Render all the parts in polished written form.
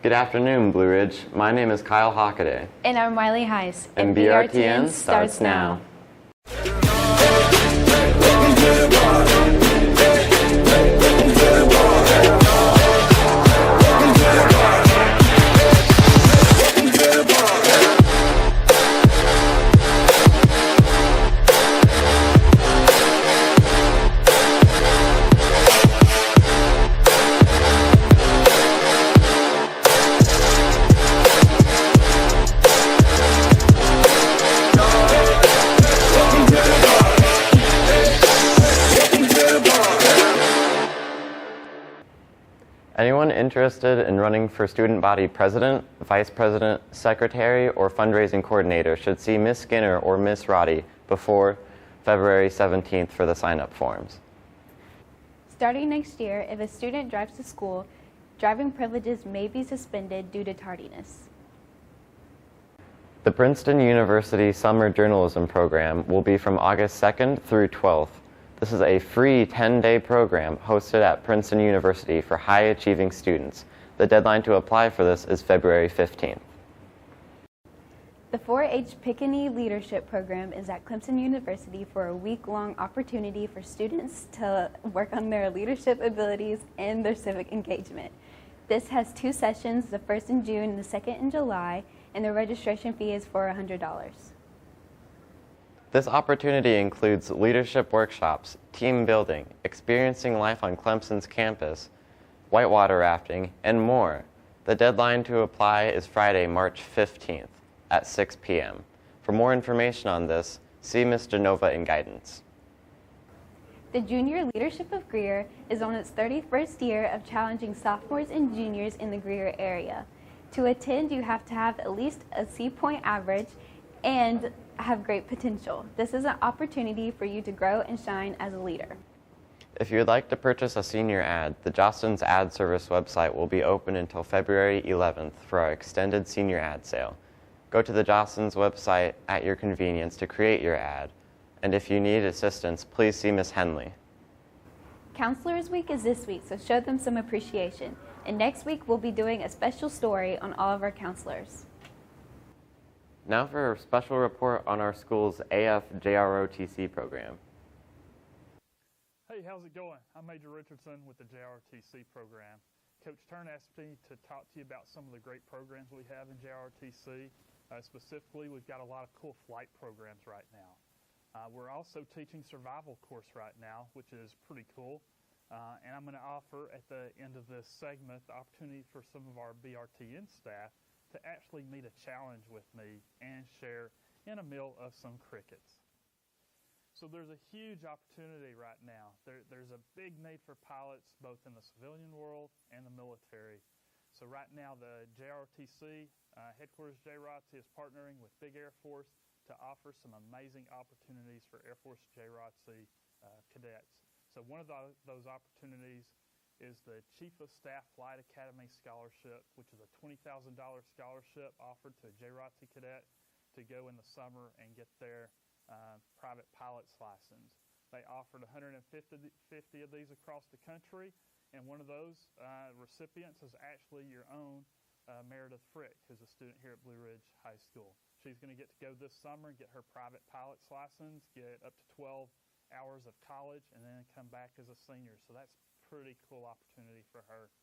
Good afternoon, Blue Ridge. My name is Kyle Hockaday. And I'm Wiley Heiss. And BRTN starts now. Anyone interested in running for student body president, vice president, secretary, or fundraising coordinator should see Ms. Skinner or Ms. Roddy before February 17th for the sign-up forms. Starting next year, if a student drives to school, driving privileges may be suspended due to tardiness. The Princeton University Summer Journalism Program will be from August 2nd through 12th. This is a free 10-day program hosted at Princeton University for high-achieving students. The deadline to apply for this is February 15th. The 4-H Pickaninny Leadership Program is at Clemson University for a week-long opportunity for students to work on their leadership abilities and their civic engagement. This has 2 sessions, the first in June and the second in July, and the registration fee is for $100. This opportunity includes leadership workshops, team building, experiencing life on Clemson's campus, whitewater rafting, and more. The deadline to apply is Friday, March 15th at 6 p.m. For more information on this, see Ms. Genova in guidance. The Junior Leadership of Greer is on its 31st year of challenging sophomores and juniors in the Greer area. To attend, you have to have at least a C-point average and have great potential. This is an opportunity for you to grow and shine as a leader. If you would like to purchase a senior ad, the Jostens Ad Service website will be open until February 11th for our extended senior ad sale. Go to the Jostens website at your convenience to create your ad, and if you need assistance, please see Ms. Henley. Counselors Week is this week, so show them some appreciation. And next week, we'll be doing a special story on all of our counselors. Now for a special report on our school's AF JROTC program. Hey, how's it going? I'm Major Richardson with the JROTC program. Coach Turn asked me to talk to you about some of the great programs we have in JROTC. Specifically, we've got a lot of cool flight programs right now. We're also teaching survival course right now, which is pretty cool. And I'm going to offer at the end of this segment the opportunity for some of our BRTN staff to actually meet a challenge with me and share in a meal of some crickets. So there's a huge opportunity right now. There's a big need for pilots both in the civilian world and the military. So right now the JROTC, headquarters JROTC is partnering with Big Air Force to offer some amazing opportunities for Air Force JROTC cadets. So one of those opportunities is the Chief of Staff Flight Academy Scholarship, which is a $20,000 scholarship offered to a JROTC cadet to go in the summer and get their private pilot's license. They offered 150 of these across the country, and one of those recipients is actually your own Meredith Frick, who's a student here at Blue Ridge High School. She's going to get to go this summer and get her private pilot's license, get up to 12 hours of college, and then come back as a senior. So that's pretty cool opportunity for her.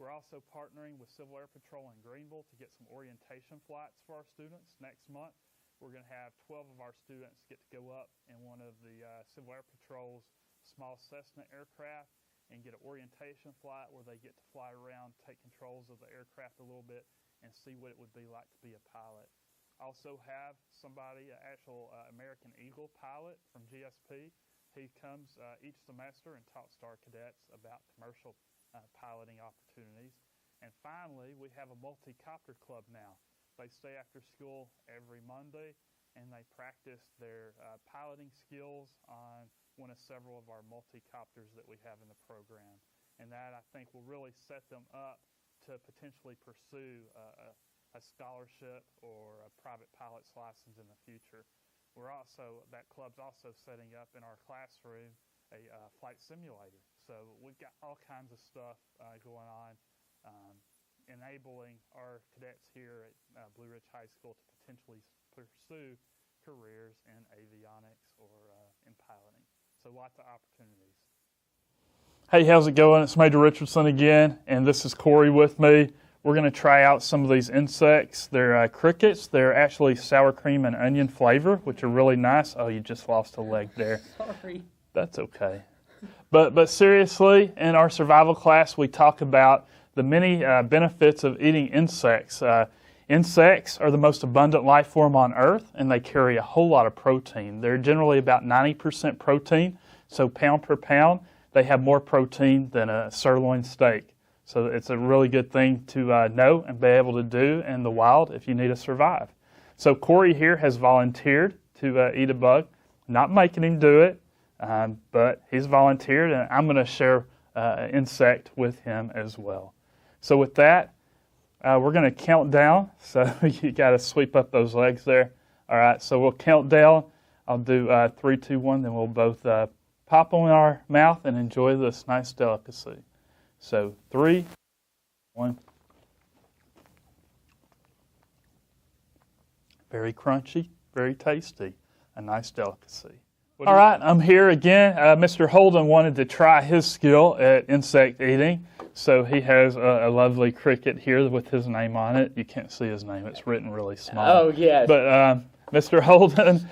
We're also partnering with Civil Air Patrol in Greenville to get some orientation flights for our students. Next month, we're going to have 12 of our students get to go up in one of the Civil Air Patrol's small Cessna aircraft and get an orientation flight where they get to fly around, take controls of the aircraft a little bit, and see what it would be like to be a pilot. Also have somebody, an actual American Eagle pilot from GSP. He comes each semester and talks to our cadets about commercial piloting opportunities. And finally, we have a multi-copter club now. They stay after school every Monday and they practice their piloting skills on one of several of our multi-copters that we have in the program. And that, I think, will really set them up to potentially pursue a scholarship or a private pilot's license in the future. That club's also setting up in our classroom a flight simulator. So we've got all kinds of stuff going on enabling our cadets here at Blue Ridge High School to potentially pursue careers in avionics or in piloting. So lots of opportunities. Hey, how's it going? It's Major Richardson again, and this is Corey with me. We're going to try out some of these insects. They're crickets. They're actually sour cream and onion flavor, which are really nice. Oh, you just lost a leg there. Sorry. That's okay. But seriously, in our survival class, we talk about the many benefits of eating insects. Insects are the most abundant life form on Earth, and they carry a whole lot of protein. They're generally about 90% protein, so pound per pound, they have more protein than a sirloin steak. So it's a really good thing to know and be able to do in the wild if you need to survive. So Corey here has volunteered to eat a bug. Not making him do it, but he's volunteered, and I'm going to share an insect with him as well. So with that, we're going to count down. So you got to sweep up those legs there. All right, so we'll count down. I'll do 3, 2, 1, then we'll both pop them in our mouth and enjoy this nice delicacy. So 3, 1. Very crunchy, very tasty, a nice delicacy. All right, I'm here again. Mr. Holden wanted to try his skill at insect eating, so he has a lovely cricket here with his name on it. You can't see his name; it's written really small. Oh, yes. But Mr. Holden,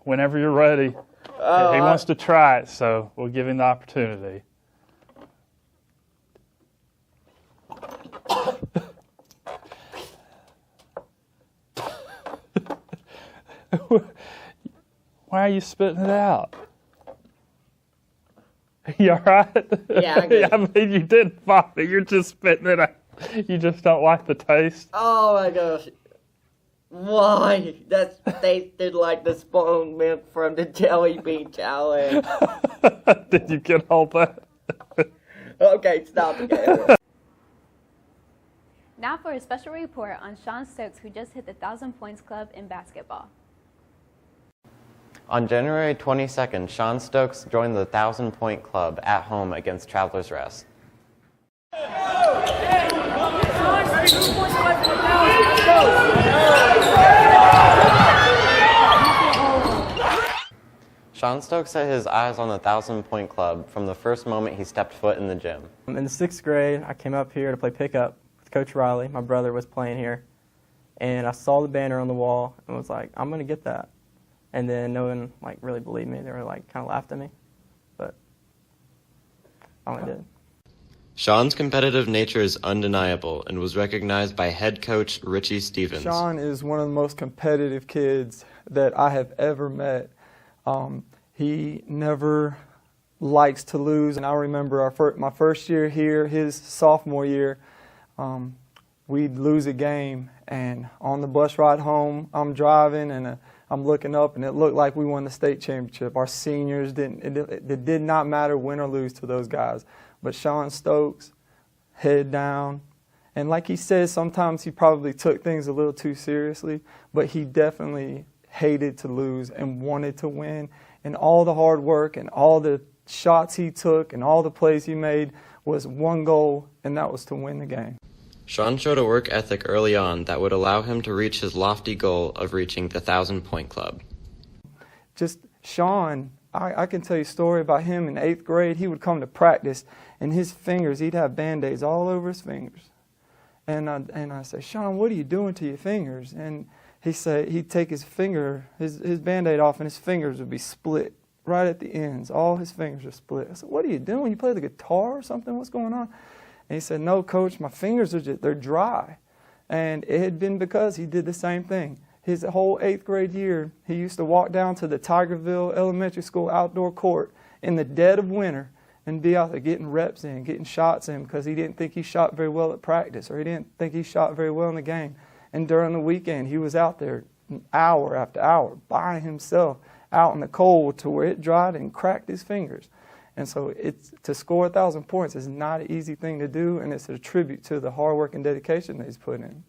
whenever you're ready, he wants to try it, so we'll give him the opportunity. Why are you spitting it out? You all right? Yeah, I'm good. I mean, you didn't vomit. You're just spitting it out. You just don't like the taste? Oh my gosh. Why? That tasted like the spoon milk from the jelly bean challenge. Did you get all that? Okay, stop again. Now for a special report on Sean Stokes, who just hit the 1,000 Points Club in basketball. On January 22nd, Sean Stokes joined the 1,000 Point Club at home against Travelers Rest. Sean Stokes set his eyes on the 1,000 Point Club from the first moment he stepped foot in the gym. In the 6th grade, I came up here to play pickup with Coach Riley. My brother was playing here. And I saw the banner on the wall and was like, I'm going to get that. And then no one really believed me. They were kind of laughed at me. But I only did. Sean's competitive nature is undeniable and was recognized by head coach Richie Stevens. Sean is one of the most competitive kids that I have ever met. He never likes to lose. And I remember my first year here, his sophomore year, we'd lose a game. And on the bus ride home, I'm driving and I'm looking up, and it looked like we won the state championship. Our seniors it did not matter win or lose to those guys. But Sean Stokes, head down. And like he says, sometimes he probably took things a little too seriously, but he definitely hated to lose and wanted to win. And all the hard work and all the shots he took and all the plays he made was one goal, and that was to win the game. Sean showed a work ethic early on that would allow him to reach his lofty goal of reaching the 1,000 Point Club. Just Sean, I can tell you a story about him in 8th grade. He would come to practice, and his fingers, he'd have Band-Aids all over his fingers. And I say, Sean, what are you doing to your fingers? And he'd take his finger, his Band-Aid off, and his fingers would be split right at the ends. All his fingers are split. I said, what are you doing? You play the guitar or something? What's going on? And he said, no, Coach, my fingers they're dry. And it had been because he did the same thing. His whole 8th grade year, he used to walk down to the Tigerville Elementary School outdoor court in the dead of winter and be out there getting reps in, getting shots in, because he didn't think he shot very well at practice, or he didn't think he shot very well in the game. And during the weekend, he was out there hour after hour by himself out in the cold to where it dried and cracked his fingers. And so to score 1,000 points is not an easy thing to do, and it's a tribute to the hard work and dedication that he's put in.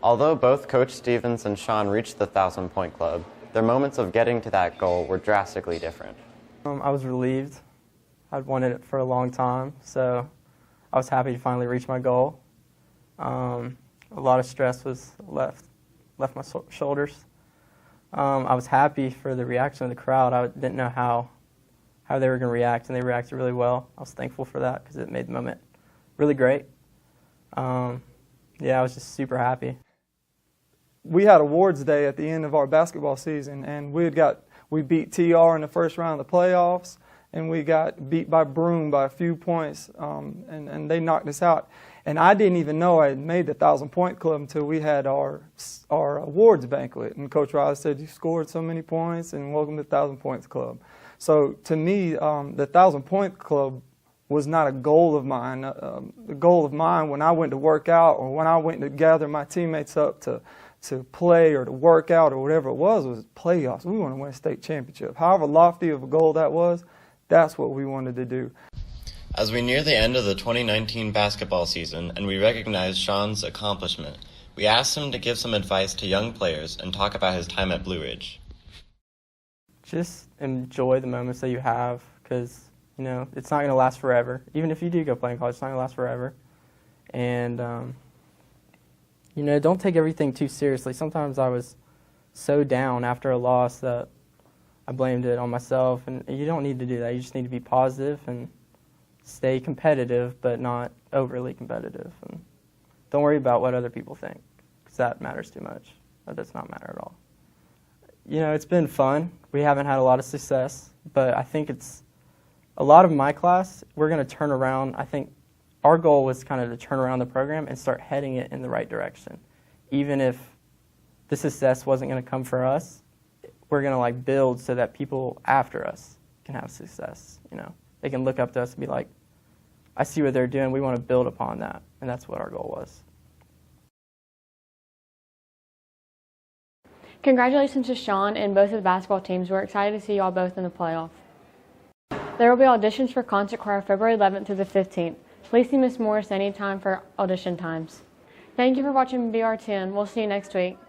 Although both Coach Stevens and Sean reached the 1,000 Point Club, their moments of getting to that goal were drastically different. I was relieved. I'd wanted it for a long time, so I was happy to finally reach my goal. A lot of stress was left my shoulders. I was happy for the reaction of the crowd. I didn't know how they were going to react, and they reacted really well. I was thankful for that because it made the moment really great. Yeah, I was just super happy. We had awards day at the end of our basketball season, and we beat TR in the first round of the playoffs, and we got beat by Broome by a few points, and they knocked us out. And I didn't even know I had made the 1,000-point club until we had our awards banquet. And Coach Riley said, "You scored so many points, and welcome to the 1,000 Points Club." So to me, the 1,000-point club was not a goal of mine. The goal of mine when I went to work out or when I went to gather my teammates up to play or to work out or whatever it was playoffs. We want to win a state championship. However lofty of a goal that was, that's what we wanted to do. As we near the end of the 2019 basketball season and we recognize Sean's accomplishment, we asked him to give some advice to young players and talk about his time at Blue Ridge. Just enjoy the moments that you have because, you know, it's not going to last forever. Even if you do go play in college, it's not going to last forever. And, you know, don't take everything too seriously. Sometimes I was so down after a loss that I blamed it on myself, and you don't need to do that. You just need to be positive and stay competitive, but not overly competitive. And don't worry about what other people think, because that matters too much. That does not matter at all. You know, it's been fun. We haven't had a lot of success, but I think it's a lot of my class, we're going to turn around. I think our goal was kind of to turn around the program and start heading it in the right direction. Even if the success wasn't going to come for us, we're going to like build so that people after us can have success, you know. They can look up to us and be like, I see what they're doing. We want to build upon that. And that's what our goal was. Congratulations to Sean and both of the basketball teams. We're excited to see you all both in the playoff. There will be auditions for concert choir February 11th through the 15th. Please see Ms. Morris anytime for audition times. Thank you for watching BR10. We'll see you next week.